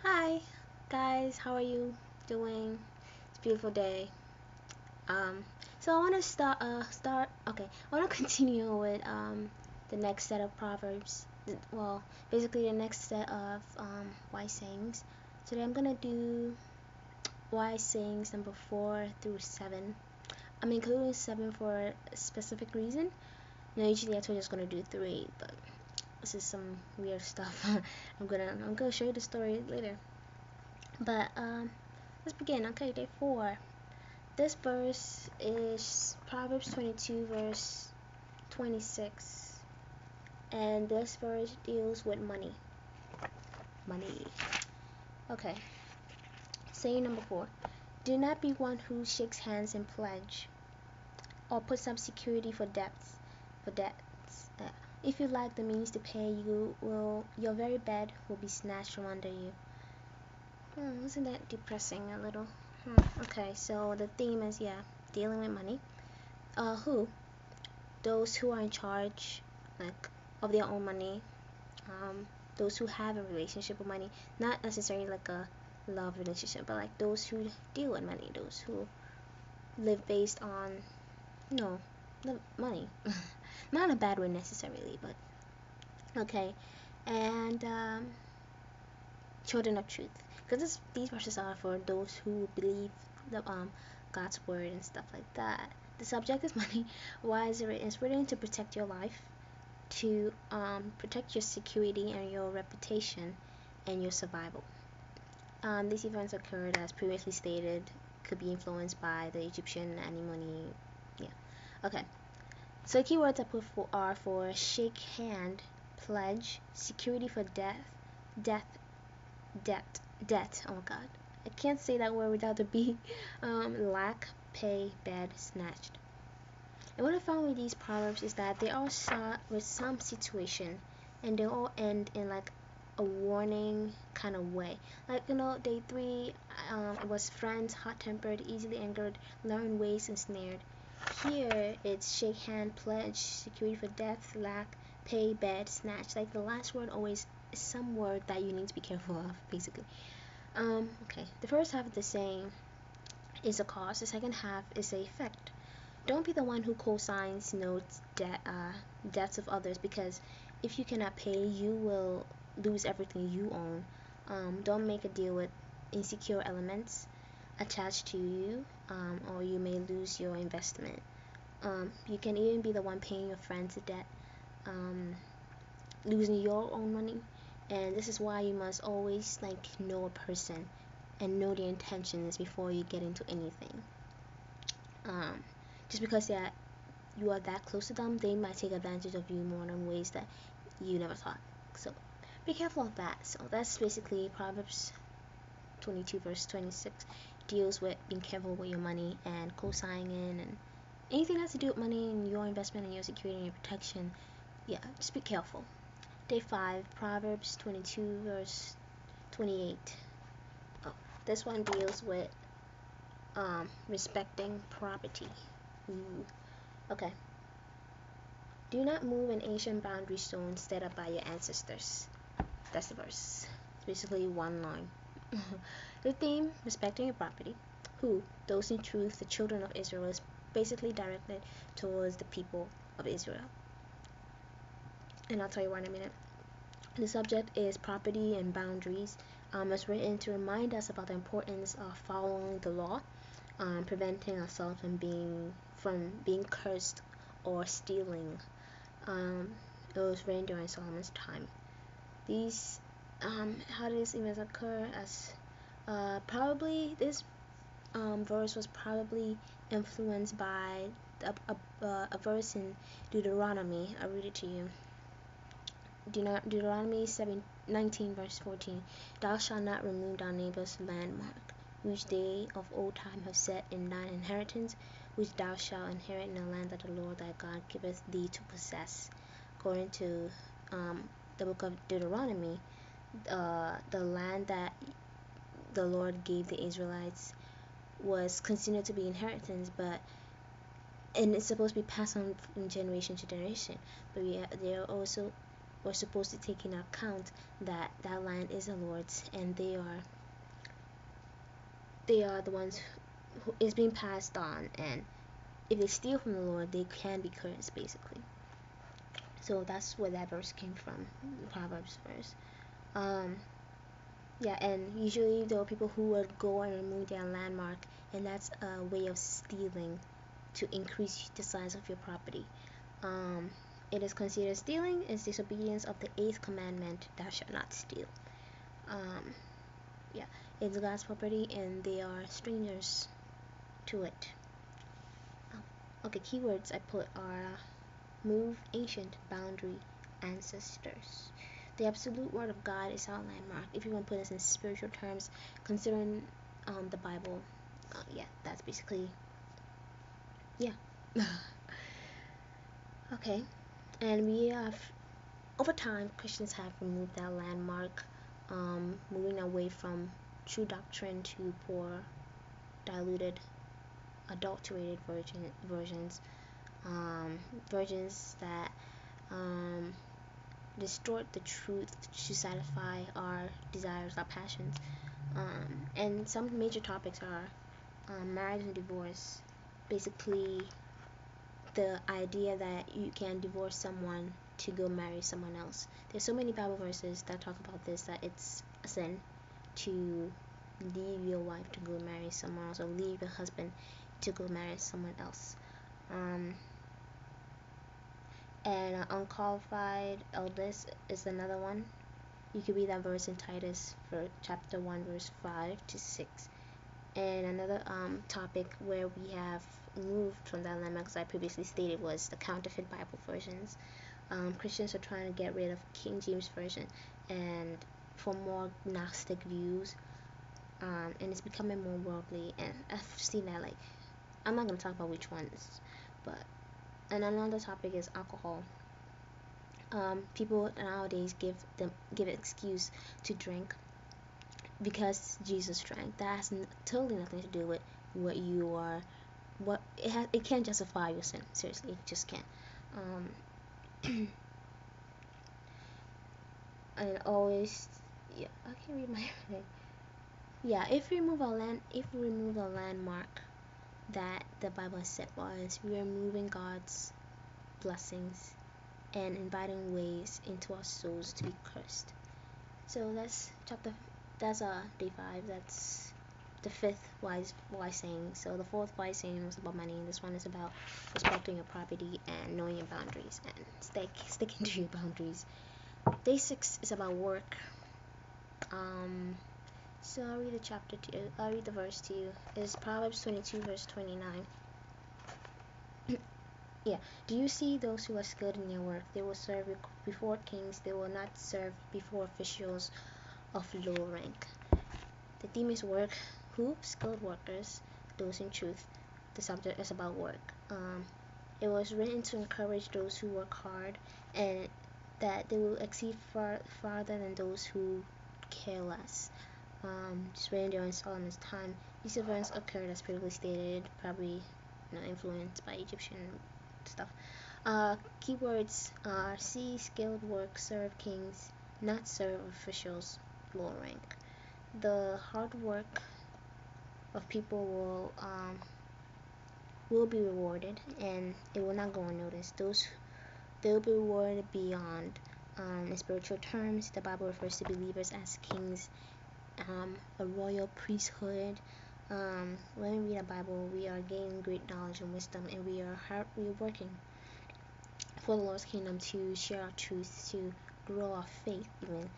Hi guys, how are you doing? It's a beautiful day. Um so I want to I want to continue with the next set of proverbs. Well, basically the next set of wise sayings. Today I'm going to do wise sayings number 4 through 7. I'm including 7 for a specific reason. Usually I told you I was going to do 3, but this is some weird stuff. I'm going to show you the story later. But let's begin. Okay, day 4. This verse is Proverbs 22, verse 26. And this verse deals with money. Money. Okay. Saying number 4. Do not be one who shakes hands in pledge or puts up security for debts. If you lack the means to pay, your very bed will be snatched from under you. Isn't that depressing a little? Okay, so the theme is, dealing with money. Who? Those who are in charge, like, of their own money. Those who have a relationship with money, not necessarily like a love relationship, but like those who deal with money, those who live based on, the money. Not in a bad way necessarily, but okay. And children of truth, because these verses are for those who believe the God's word and stuff like that. The subject is money. Why is it written? It's written to protect your life, to protect your security and your reputation and your survival. These events occurred, as previously stated, could be influenced by the Egyptian anemone. Yeah. Okay. So keywords I put are for shake hand, pledge, security for death, debt. Oh my God, I can't say that word without the B. Lack, pay, bed, snatched. And what I found with these proverbs is that they all start with some situation, and they all end in like a warning kind of way. Like, day 3, it was friends, hot-tempered, easily angered, learn ways ensnared. Here it's shake hand, pledge, security for death, lack, pay, bed, snatch. Like the last word always is some word that you need to be careful of, basically. Okay. The first half of the saying is a cause. The second half is the effect. Don't be the one who co-signs notes debts of others, because if you cannot pay, you will lose everything you own. Don't make a deal with insecure elements attached to you, or you may lose your investment. You can even be the one paying your friends a debt, losing your own money. And this is why you must always know a person and know their intentions before you get into anything. Just because you are that close to them, they might take advantage of you more in ways that you never thought. So be careful of that. So that's basically Proverbs 22 verse 26 deals with being careful with your money and co-signing and anything that has to do with money and your investment and your security and your protection. Yeah, just be careful. Day 5, Proverbs 22 verse 28. Oh, this one deals with respecting property. Ooh. Okay. Do not move an ancient boundary stone set up by your ancestors. That's the verse. It's basically one line. The theme, respecting your property. Who? Those in truth, the children of Israel, is basically directed towards the people of Israel. And I'll tell you why in a minute. The subject is property and boundaries. It's written to remind us about the importance of following the law, preventing ourselves from being cursed or stealing. It was written during Solomon's time. These how did these events occur? As probably this verse was probably influenced by a verse in Deuteronomy. I'll read it to you. Deuteronomy 19 verse 14. Thou shalt not remove thy neighbor's landmark, which they of old time have set in thine inheritance, which thou shalt inherit in the land that the Lord thy God giveth thee to possess. According to the book of Deuteronomy, the land that the Lord gave the Israelites was considered to be inheritance, and it's supposed to be passed on from generation to generation. But there are also we're supposed to take into account that that land is the Lord's, and they are the ones who is being passed on, and if they steal from the Lord, they can be cursed, basically. So that's where that verse came from, the Proverbs verse. Yeah, and usually there are people who would go and remove their landmark, and that's a way of stealing to increase the size of your property. It is considered stealing is disobedience of the 8th commandment, thou shalt not steal. Yeah, it's God's property and they are strangers to it. Okay, keywords I put are move, ancient, boundary, ancestors. The absolute word of God is our landmark. If you want to put this in spiritual terms, considering the Bible, yeah, that's basically, yeah. Okay, and we have, over time, Christians have removed that landmark, moving away from true doctrine to poor, diluted, adulterated versions, versions that distort the truth to satisfy our desires, our passions. And some major topics are marriage and divorce. Basically, the idea that you can divorce someone to go marry someone else. There's so many Bible verses that talk about this, that it's a sin to leave your wife to go marry someone else, or leave your husband to go marry someone else. And unqualified elders is another one. You could read that verse in Titus for chapter 1 verse 5 to 6. And another topic where we have moved from that landmark, as I previously stated, was the counterfeit Bible versions. Christians are trying to get rid of King James Version and for more Gnostic views, and it's becoming more worldly, and I've seen that, like, I'm not going to talk about which ones, but, and another topic is alcohol. People nowadays give excuse to drink because Jesus drank. That has totally nothing to do with what you are. What it can't justify your sin. Seriously, it just can't. And always, yeah, I can't read my name. Yeah, if we remove a landmark that the Bible has set for us, we are removing God's blessings and inviting ways into our souls to be cursed. So that's day 5. That's the 5th wise saying. So the 4th wise saying was about money, and this one is about respecting your property and knowing your boundaries and sticking to your boundaries. Day 6 is about work. So I'll read the verse to you. It's Proverbs 22 verse 29. Yeah. Do you see those who are skilled in their work? They will serve before kings. They will not serve before officials of low rank. The theme is work. Who? Skilled workers. Those in truth. The subject is about work. It was written to encourage those who work hard, and that they will exceed farther than those who care less. Just written during Solomon's time. These events occurred, as previously stated, probably influenced by Egyptian stuff. Keywords are see skilled work, serve kings, not serve officials, low rank. The hard work of people will be rewarded, and it will not go unnoticed. They will be rewarded beyond. In spiritual terms, the Bible refers to believers as kings, a royal priesthood. When we read the Bible, we are gaining great knowledge and wisdom, and we are working for the Lord's kingdom to share our truth, to grow our faith even.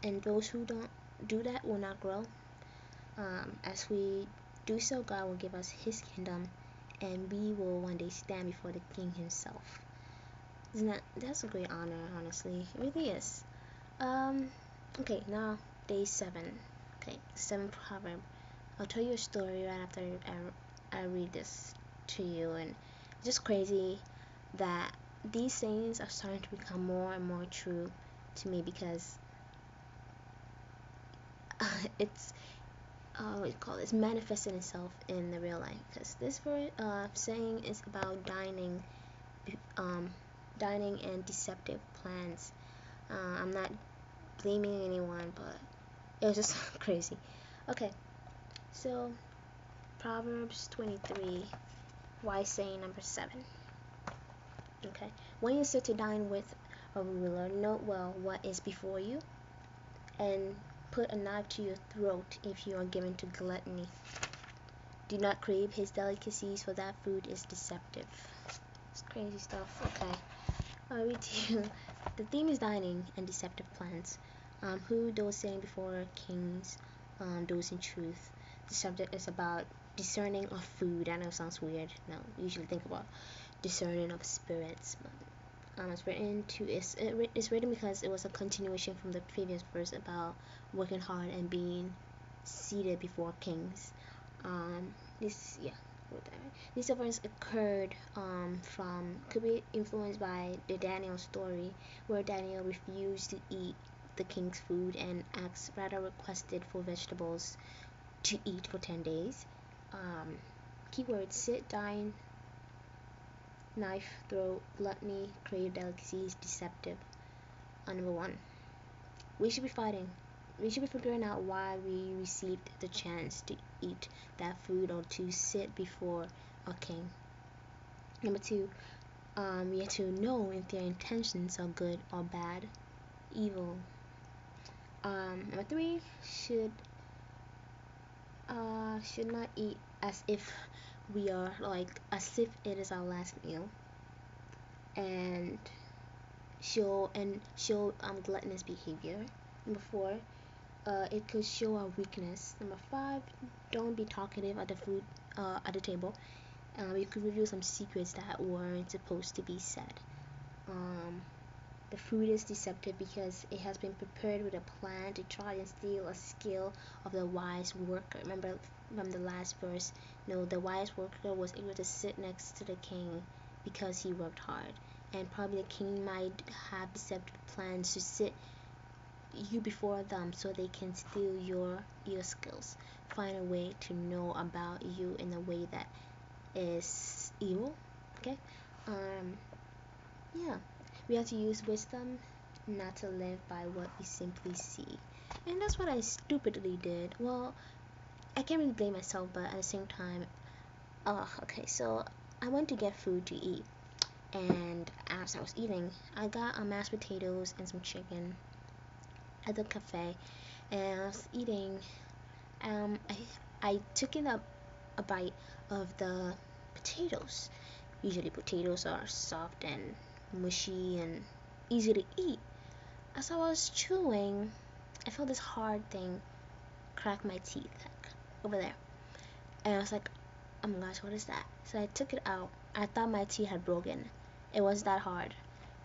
And those who don't do that will not grow. As we do so, God will give us His kingdom, and we will one day stand before the King Himself. That's a great honor, honestly. It really is. Okay, now day 7. Okay, 7th proverb. I'll tell you a story right after I read this to you, and it's just crazy that these sayings are starting to become more and more true to me, because it's manifesting itself in the real life. Because this saying is about dining and deceptive plans. I'm not blaming anyone, but it was just crazy. Okay, so Proverbs 23, wise saying number 7. Okay, when you sit to dine with a ruler, note well what is before you, and put a knife to your throat if you are given to gluttony. Do not crave his delicacies, for that food is deceptive. It's crazy stuff. Okay, I'll read to you. The theme is dining and deceptive plans. Who those sitting before kings, those in truth. The subject is about discerning of food. I know it sounds weird. No, usually think about discerning of spirits. But it's written because it was a continuation from the previous verse about working hard and being seated before kings. This yeah, These events occurred could be influenced by the Daniel story, where Daniel refused to eat the king's food and rather requested for vegetables to eat for 10 days. Keywords: sit, dine, knife, throw, gluttony, crave delicacies, deceptive. Number 1. We should be fighting. We should be figuring out why we received the chance to eat that food or to sit before a king. Number 2, we have to know if their intentions are good or bad, evil. Number 3, should not eat as if as if it is our last meal, and show gluttonous behavior. Number 4, it could show our weakness. Number 5, don't be talkative at the table. You could reveal some secrets that weren't supposed to be said. The food is deceptive because it has been prepared with a plan to try and steal a skill of the wise worker. Remember from the last verse, the wise worker was able to sit next to the king because he worked hard. And probably the king might have deceptive plans to sit you before them so they can steal your skills. Find a way to know about you in a way that is evil. Okay? Yeah. We have to use wisdom, not to live by what we simply see. And that's what I stupidly did. Well, I can't really blame myself, but at the same time, okay, so I went to get food to eat, and as I was eating, I got mashed potatoes and some chicken at the cafe, and I was eating. I took in a bite of the potatoes. Usually, potatoes are soft and mushy and easy to eat. As I was chewing, I felt this hard thing crack my teeth, like, over there, and I was like, "Oh my gosh, what is that?" So I took it out. I thought my teeth had broken. It was that hard,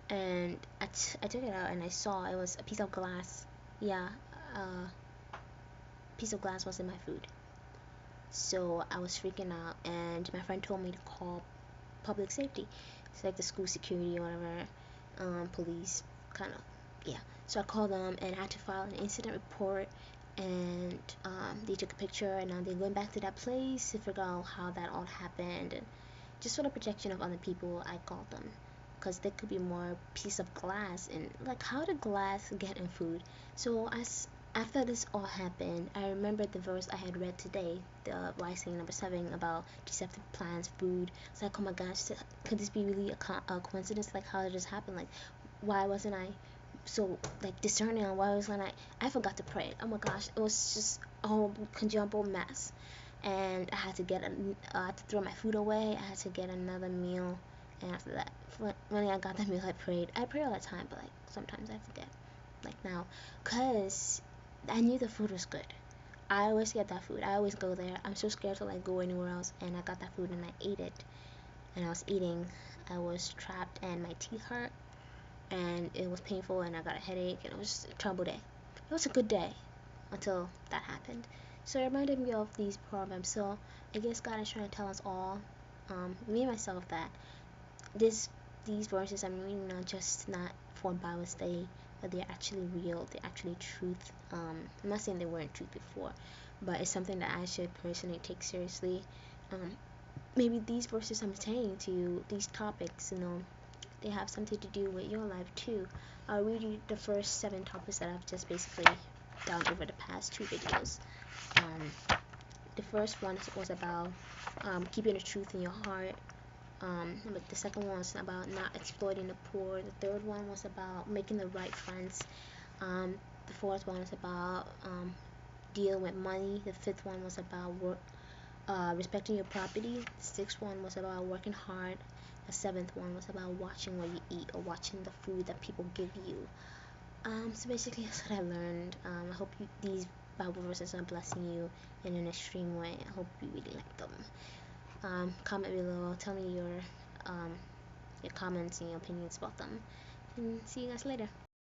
and I took it out and I saw it was a piece of glass. Yeah, a piece of glass was in my food. So I was freaking out, and my friend told me to call public safety. It's like the school security or whatever, police, kind of, yeah. So I called them and I had to file an incident report, and they took a picture, and now they're going back to that place to figure out how that all happened, and just for the protection of other people, I called them, because there could be more piece of glass, and like, how did glass get in food? So after this all happened, I remembered the verse I had read today, the wise saying number 7 about deceptive plans, food. It's like, oh my gosh, could this be really a coincidence? Like, how did this happen? Like, why wasn't I so like discerning on why wasn't I forgot to pray. Oh my gosh, it was just a whole jumbled mess, and I had to throw my food away. I had to get another meal, and after that, when I got the meal, I prayed. I pray all the time, but like sometimes I forget. Like now, cause I knew the food was good. I always get that food. I always go there. I'm so scared to like go anywhere else, and I got that food and I ate it. And I was eating. I was trapped, and my teeth hurt, and it was painful, and I got a headache, and it was just a terrible day. It was a good day until that happened. So it reminded me of these problems. So I guess God is trying to tell us all, me and myself, that these verses I'm reading are just not for Bible study, but they're actually real. They're actually truth. I'm not saying they weren't truth before, but it's something that I should personally take seriously. Maybe these verses I'm saying to you, these topics, they have something to do with your life too. I'll read you the first 7 topics that I've just basically done over the past 2 videos. The first one was about keeping the truth in your heart. But the second one was about not exploiting the poor. The third one was about making the right friends. The fourth one was about dealing with money. The fifth one was about respecting your property. The sixth one was about working hard. The seventh one was about watching what you eat, or watching the food that people give you. So basically that's what I learned. I hope these Bible verses are blessing you in an extreme way. I hope you really like them. Comment below, tell me your comments and your opinions about them, and see you guys later.